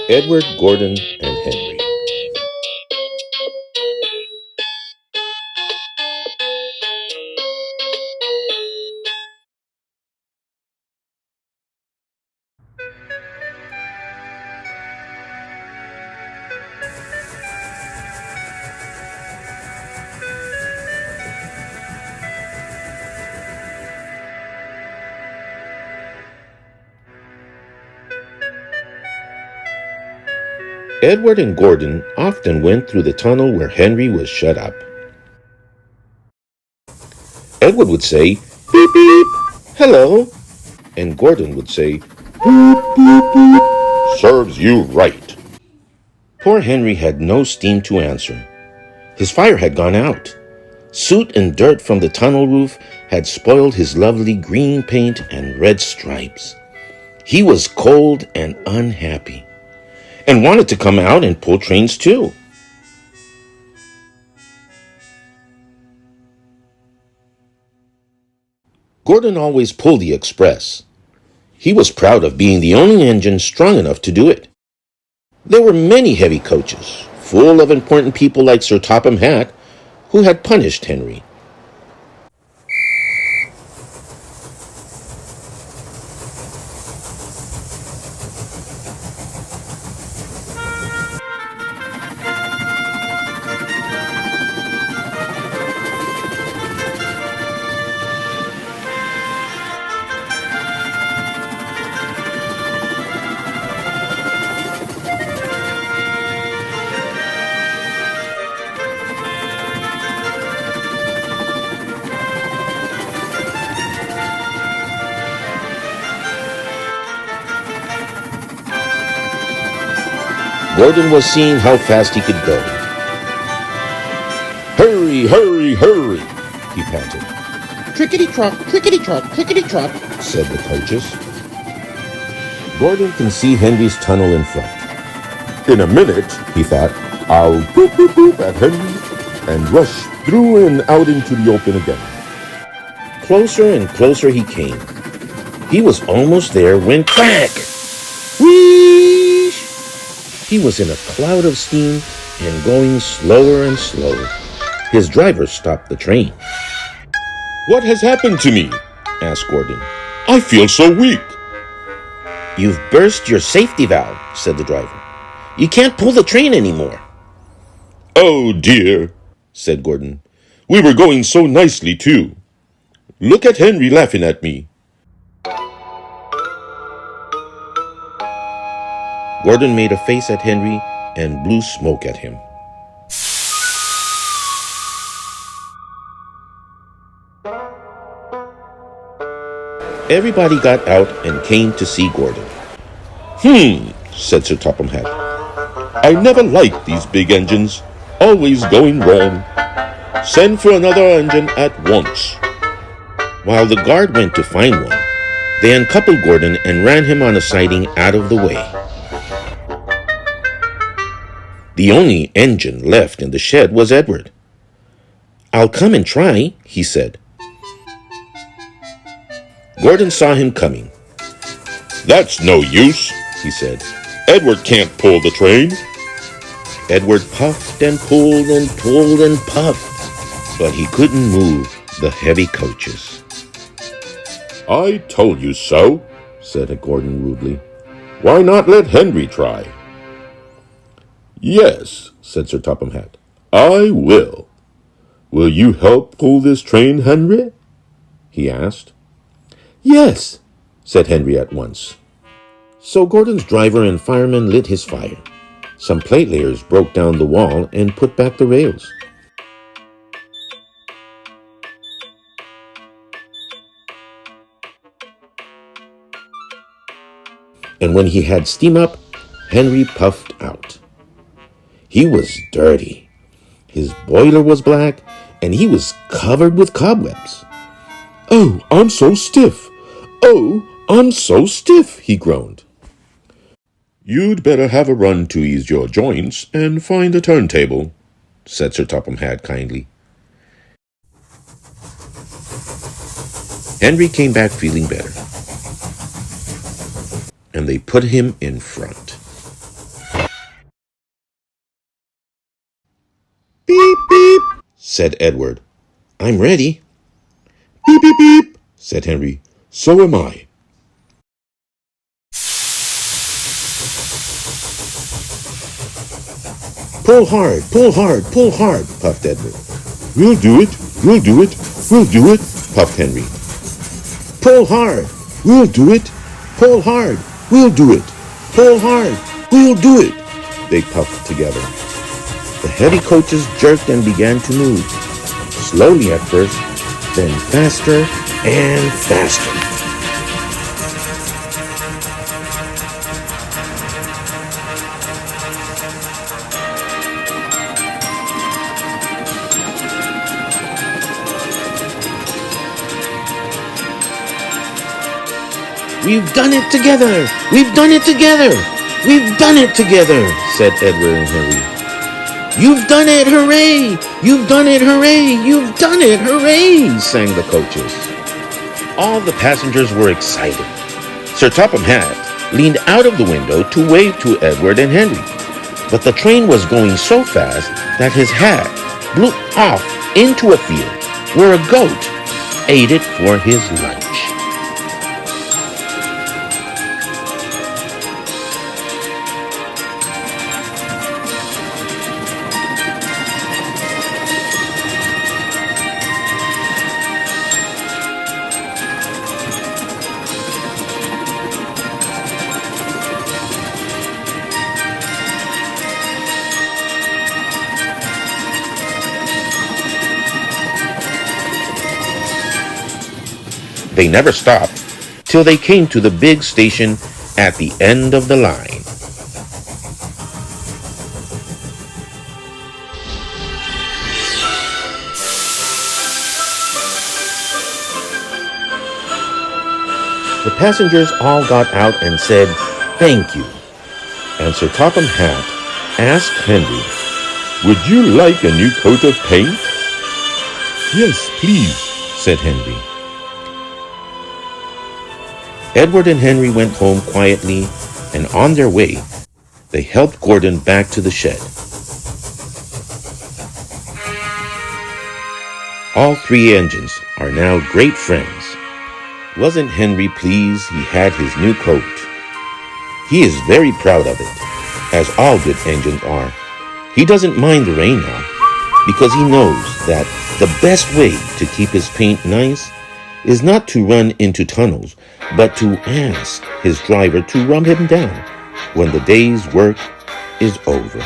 Edward, Gordon, and Henry. Edward and Gordon often went through the tunnel where Henry was shut up. Edward would say, "Beep, beep, hello," and Gordon would say, "Boop, boop, boop, serves you right." Poor Henry had no steam to answer. His fire had gone out. Soot and dirt from the tunnel roof had spoiled his lovely green paint and red stripes. He was cold and unhappy, and wanted to come out and pull trains too. Gordon always pulled the express. He was proud of being the only engine strong enough to do it. There were many heavy coaches, full of important people like Sir Topham Hatt, who had punished Henry. Gordon was seeing how fast he could go. "Hurry, hurry, hurry," he panted. Trickety-trot, clickety-trot, clickety-trot, said the coaches. Gordon can see Henry's tunnel in front. "In a minute," he thought, "I'll boop, boop, boop at Henry and rush through and out into the open again." Closer and closer he came. He was almost there when crack! Whee! He was in a cloud of steam and going slower and slower. His driver stopped the train. "What has happened to me?" asked Gordon. "I feel so weak." "You've burst your safety valve," said the driver. "You can't pull the train anymore." "Oh dear," said Gordon. "We were going so nicely too. Look at Henry laughing at me." Gordon made a face at Henry and blew smoke at him. Everybody got out and came to see Gordon. Said Sir Topham Hatt. "I never liked these big engines, always going wrong. Send for another engine at once." While the guard went to find one, they uncoupled Gordon and ran him on a siding out of the way. The only engine left in the shed was Edward. "I'll come and try," he said. Gordon saw him coming. "That's no use," he said. "Edward can't pull the train." Edward puffed and pulled and pulled and puffed, but he couldn't move the heavy coaches. "I told you so," said Gordon rudely. "Why not let Henry try?" "Yes," said Sir Topham Hatt, "I will. Will you help pull this train, Henry?" he asked. "Yes," said Henry at once. So Gordon's driver and fireman lit his fire. Some plate layers broke down the wall and put back the rails. And when he had steam up, Henry puffed out. He was dirty. His boiler was black, and he was covered with cobwebs. "Oh, I'm so stiff. Oh, I'm so stiff," he groaned. "You'd better have a run to ease your joints and find a turntable," said Sir Topham Hatt kindly. Henry came back feeling better, and they put him in front. said Edward. I'm ready. Beep, beep, beep, said Henry. So am I. Pull hard, pull hard, pull hard, puffed Edward. We'll do it, we'll do it, we'll do it, puffed Henry. Pull hard, we'll do it, pull hard, we'll do it, pull hard, we'll do it, they puffed together. The heavy coaches jerked and began to move, slowly at first, then faster and faster. We've done it together! We've done it together! We've done it together! Said Edward and Henry. You've done it! Hooray! You've done it! Hooray! You've done it! Hooray! Sang the coaches. All the passengers were excited. Sir Topham Hatt leaned out of the window to wave to Edward and Henry. But the train was going so fast that his hat blew off into a field where a goat ate it for his lunch. They never stopped till they came to the big station at the end of the line. The passengers all got out and said, "Thank you." And Sir Topham Hatt asked Henry, "Would you like a new coat of paint?" "Yes, please," said Henry. Edward and Henry went home quietly, and on their way, they helped Gordon back to the shed. All three engines are now great friends. Wasn't Henry pleased he had his new coat? He is very proud of it, as all good engines are. He doesn't mind the rain now, because he knows that the best way to keep his paint nice is not to run into tunnels, but to ask his driver to run him down when the day's work is over.